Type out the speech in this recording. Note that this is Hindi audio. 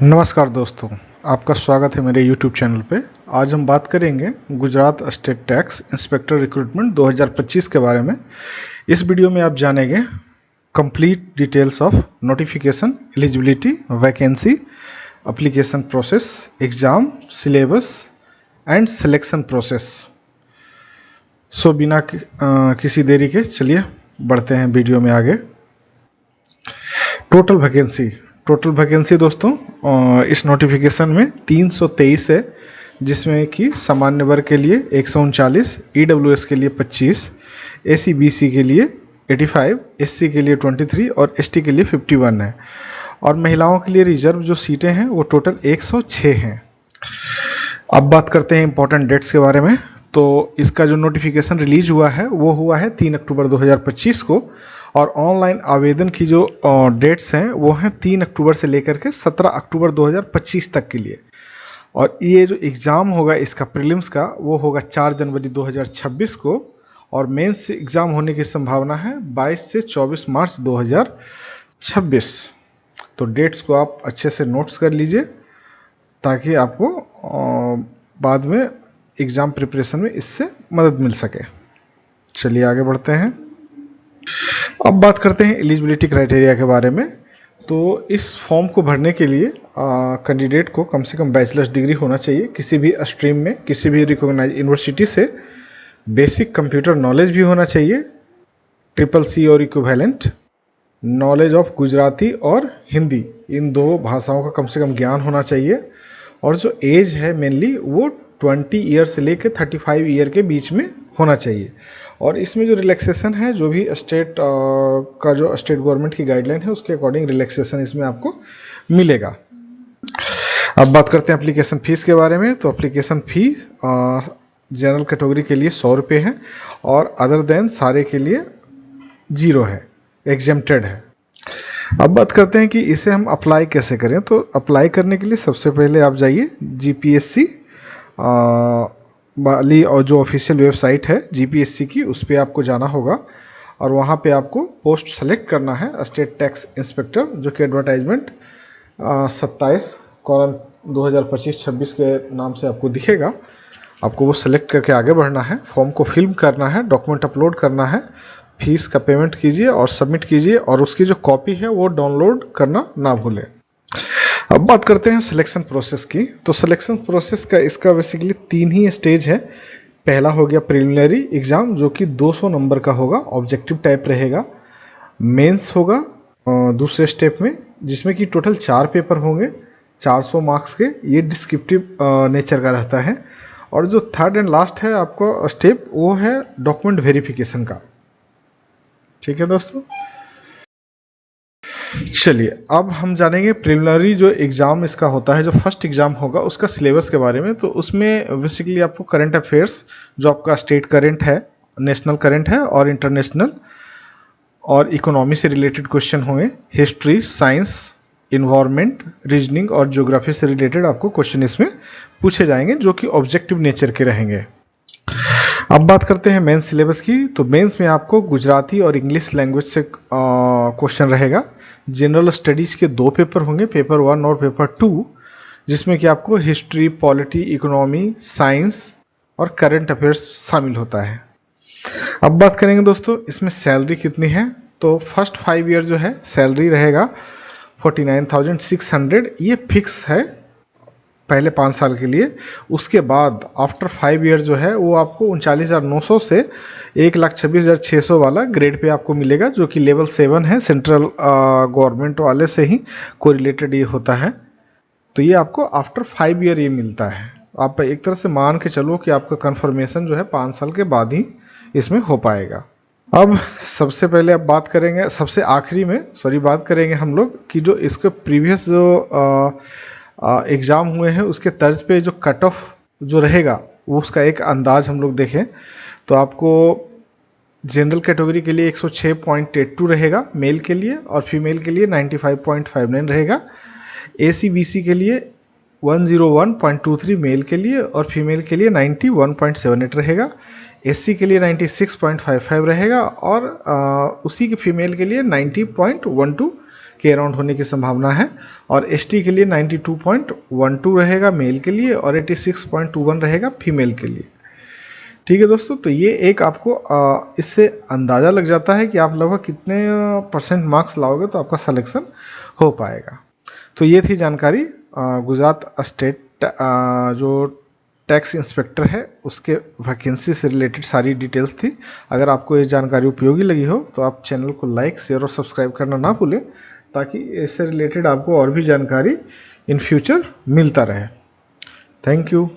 नमस्कार दोस्तों, आपका स्वागत है मेरे YouTube चैनल पे। आज हम बात करेंगे Gujarat state tax inspector recruitment 2025 के बारे में। इस वीडियो में आप जानेंगे complete details of notification, eligibility, vacancy, application process, exam, syllabus and selection process. So बिना किसी देरी के चलिए बढ़ते हैं वीडियो में आगे। टोटल वैकेंसी दोस्तों इस नोटिफिकेशन में 323 है, जिसमें कि सामान्य वर्ग के लिए 139, EWS के लिए 25, AC BC के लिए 85, SC के लिए 23 और ST के लिए 51 है। और महिलाओं के लिए रिजर्व जो सीटें हैं वो टोटल 106 हैं। अब बात करते हैं इंपॉर्टेंट डेट्स के बारे में। तो इसका जो नोटिफिकेशन रिलीज हुआ है वो हुआ है 3 अक्टूबर 2025 को, और ऑनलाइन आवेदन की जो डेट्स हैं वो हैं 3 अक्टूबर से लेकर के 17 अक्टूबर 2025 तक के लिए। और ये जो एग्ज़ाम होगा इसका प्रीलिम्स का वो होगा 4 जनवरी 2026 को, और मेंस एग्ज़ाम होने की संभावना है 22 से 24 मार्च 2026। तो डेट्स को आप अच्छे से नोट्स कर लीजिए ताकि आपको बाद में एग्ज़ाम प्रिपरेशन में इससे मदद मिल सके। चलिए आगे बढ़ते हैं। अब बात करते हैं एलिजिबिलिटी क्राइटेरिया के बारे में। तो इस फॉर्म को भरने के लिए कैंडिडेट को कम से कम बैचलर्स डिग्री होना चाहिए किसी भी स्ट्रीम में, किसी भी रिकॉग्नाइज्ड यूनिवर्सिटी से। बेसिक कंप्यूटर नॉलेज भी होना चाहिए, CCC और इक्विवेलेंट नॉलेज ऑफ गुजराती और हिंदी, इन दो भाषाओं का कम से कम ज्ञान होना चाहिए। और जो एज है मेनली वो 20 ईयर से लेकर 35 ईयर के बीच में होना चाहिए। और इसमें जो रिलैक्सेशन है, जो भी स्टेट का जो स्टेट गवर्नमेंट की गाइडलाइन है उसके अकॉर्डिंग रिलैक्सेशन इसमें आपको मिलेगा। अब बात करते हैं एप्लीकेशन फीस के बारे में। तो एप्लीकेशन फी जनरल कैटेगरी के लिए 100 रुपये है, और अदर देन सारे के लिए 0 है, एग्जेम्प्टेड है। अब बात करते हैं कि इसे हम अप्लाई कैसे करें। तो अप्लाई करने के लिए सबसे पहले आप जाइए GPSC वाली और जो ऑफिशियल वेबसाइट है GPSC की, उस पर आपको जाना होगा, और वहाँ पे आपको पोस्ट सेलेक्ट करना है स्टेट टैक्स इंस्पेक्टर, जो कि एडवर्टाइजमेंट 27/2025-26 के नाम से आपको दिखेगा। आपको वो सेलेक्ट करके आगे बढ़ना है, फॉर्म को फिल करना है, डॉक्यूमेंट अपलोड करना है, फीस का पेमेंट कीजिए और सबमिट कीजिए, और उसकी जो कॉपी है वो डाउनलोड करना ना भूलें। अब बात करते हैं सिलेक्शन प्रोसेस की। तो सिलेक्शन प्रोसेस का इसका बेसिकली 3 ही स्टेज है। पहला हो गया प्रिलिमिनरी एग्जाम, जो कि 200 नंबर का होगा, ऑब्जेक्टिव टाइप रहेगा। मेंस होगा दूसरे स्टेप में, जिसमें कि टोटल 4 पेपर होंगे 400 मार्क्स के, ये डिस्क्रिप्टिव नेचर का रहता है। और जो थर्ड एंड लास्ट है आपको स्टेप, वो है डॉक्यूमेंट वेरिफिकेशन का। ठीक है दोस्तों, चलिए अब हम जानेंगे प्रिलिमिनरी जो एग्ज़ाम इसका होता है, जो फर्स्ट एग्ज़ाम होगा उसका सिलेबस के बारे में। तो उसमें बेसिकली आपको करंट अफेयर्स, जो आपका स्टेट करंट है, नेशनल करंट है और इंटरनेशनल और इकोनॉमी से रिलेटेड क्वेश्चन होंगे। हिस्ट्री, साइंस, इन्वायरमेंट, रीजनिंग और ज्योग्राफी से रिलेटेड आपको क्वेश्चन इसमें पूछे जाएंगे, जो कि ऑब्जेक्टिव नेचर के रहेंगे। अब बात करते हैं मेंस सिलेबस की। तो मेंस में आपको गुजराती और इंग्लिश लैंग्वेज से क्वेश्चन रहेगा। जनरल स्टडीज के 2 पेपर होंगे, पेपर 1 और पेपर 2, जिसमें कि आपको हिस्ट्री, पॉलिटी, इकोनॉमी, साइंस और करंट अफेयर्स शामिल होता है। अब बात करेंगे दोस्तों इसमें सैलरी कितनी है। तो फर्स्ट 5 ईयर जो है सैलरी रहेगा 49,600, ये फिक्स है पहले 5 साल के लिए। उसके बाद आफ्टर 5 ईयर जो है वो आपको 39,900 से 1,26,600 वाला ग्रेड पे आपको मिलेगा, जो कि लेवल 7 है, सेंट्रल गवर्नमेंट वाले से ही कोरिलेटेड ये होता है। तो ये आपको आफ्टर 5 ईयर ये मिलता है। आप एक तरह से मान के चलो कि आपका कंफर्मेशन जो है 5 साल के बाद ही इसमें हो पाएगा। अब सबसे पहले अब बात करेंगे, सबसे आखिरी में बात करेंगे हम लोग कि जो इसके प्रीवियस जो एग्ज़ाम हुए हैं उसके तर्ज पे जो कट ऑफ जो रहेगा वो उसका एक अंदाज हम लोग देखें। तो आपको जनरल कैटेगरी के लिए 106.82 रहेगा मेल के लिए, और फीमेल के लिए 95.59 रहेगा। AC BC के लिए 101.23 मेल के लिए, और फीमेल के लिए 91.78 रहेगा। SC के लिए 96.55 रहेगा, और उसी के फीमेल के लिए 90.12 के अराउंड होने की संभावना है, और एसटी के लिए 92.12 रहेगा मेल के लिए और 86.21 रहेगा फीमेल के लिए। ठीक है दोस्तों, तो ये एक आपको इससे अंदाज़ा लग जाता है कि आप लगभग कितने परसेंट मार्क्स लाओगे तो आपका सिलेक्शन हो पाएगा। तो ये थी जानकारी गुजरात स्टेट जो टैक्स इंस्पेक्टर है उसके वैकेंसी से रिलेटेड सारी डिटेल्स थी। अगर आपको ये जानकारी उपयोगी लगी हो तो आप चैनल को लाइक, शेयर और सब्सक्राइब करना ना भूलें, ताकि इससे रिलेटेड आपको और भी जानकारी इन फ्यूचर मिलता रहे। Thank you.